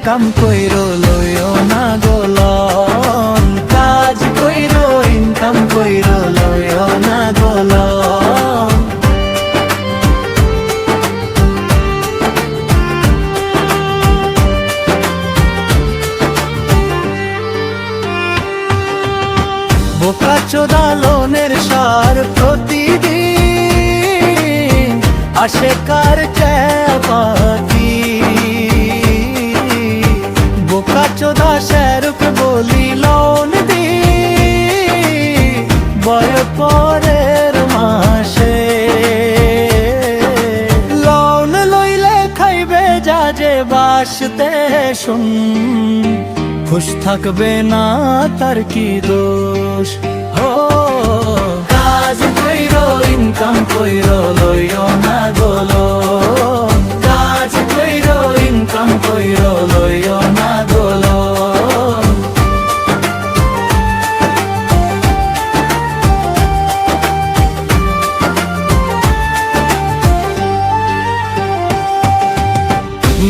Income কইরো লইও না গোলন, কাজ কইরো ইনকাম কইরো লইও না গোলন। বোকাচোদা লোনের সার প্রতিদিন আসে কার চাপাতি, বোকাচোদা স্যারক বলি লোন দি বয় পরের মাসে। লোন লইলে খাইবে যা যে বাসতে শুন, খুশ থাকবে না তার কি দোষ। ও কাজ কইরো ইনকাম কইরো লইও না গোলন, কাজ কইরো ইনকাম কইরো লইও না গোলন।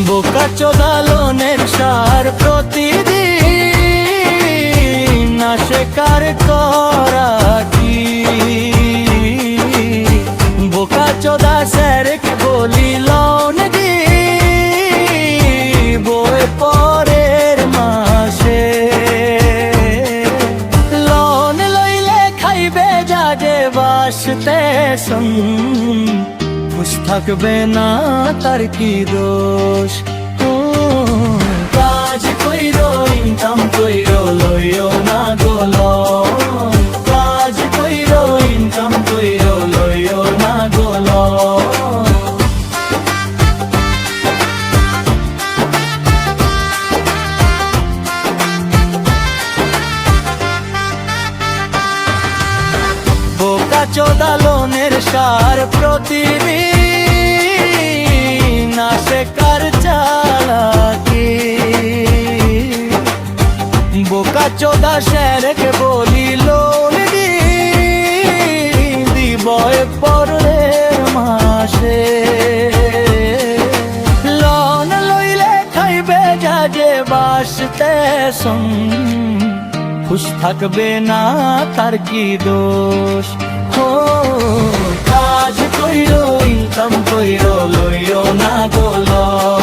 বোকাচোদা লোনের সার প্রতিদিন আসে কার করা কি, বোকাচোদা স্যারকে বলি লোন দি বই পরের মাসে। লোন লইলে খাইবে যা যে বাসতে শুন, খুশ থাকবে না তার কি দোষ। কাজ কইরো ইনকাম কইরো লইও না গোলন, কাজ কইরো ইনকাম কইরো লইও না গোলন। বোকাচোদা লোনের সার প্রতিদিন আসে কার চালাকি, বোকাচোদা স্যারকে বলি লোন দি দিবয় পরের মাসে। লোন লইলে খাইবে যা যে বাসতে শুন, খুশ থাকবে না তার কি দোষ। ও কাজ কইরো ইনকাম কইরো লইও না গোলন,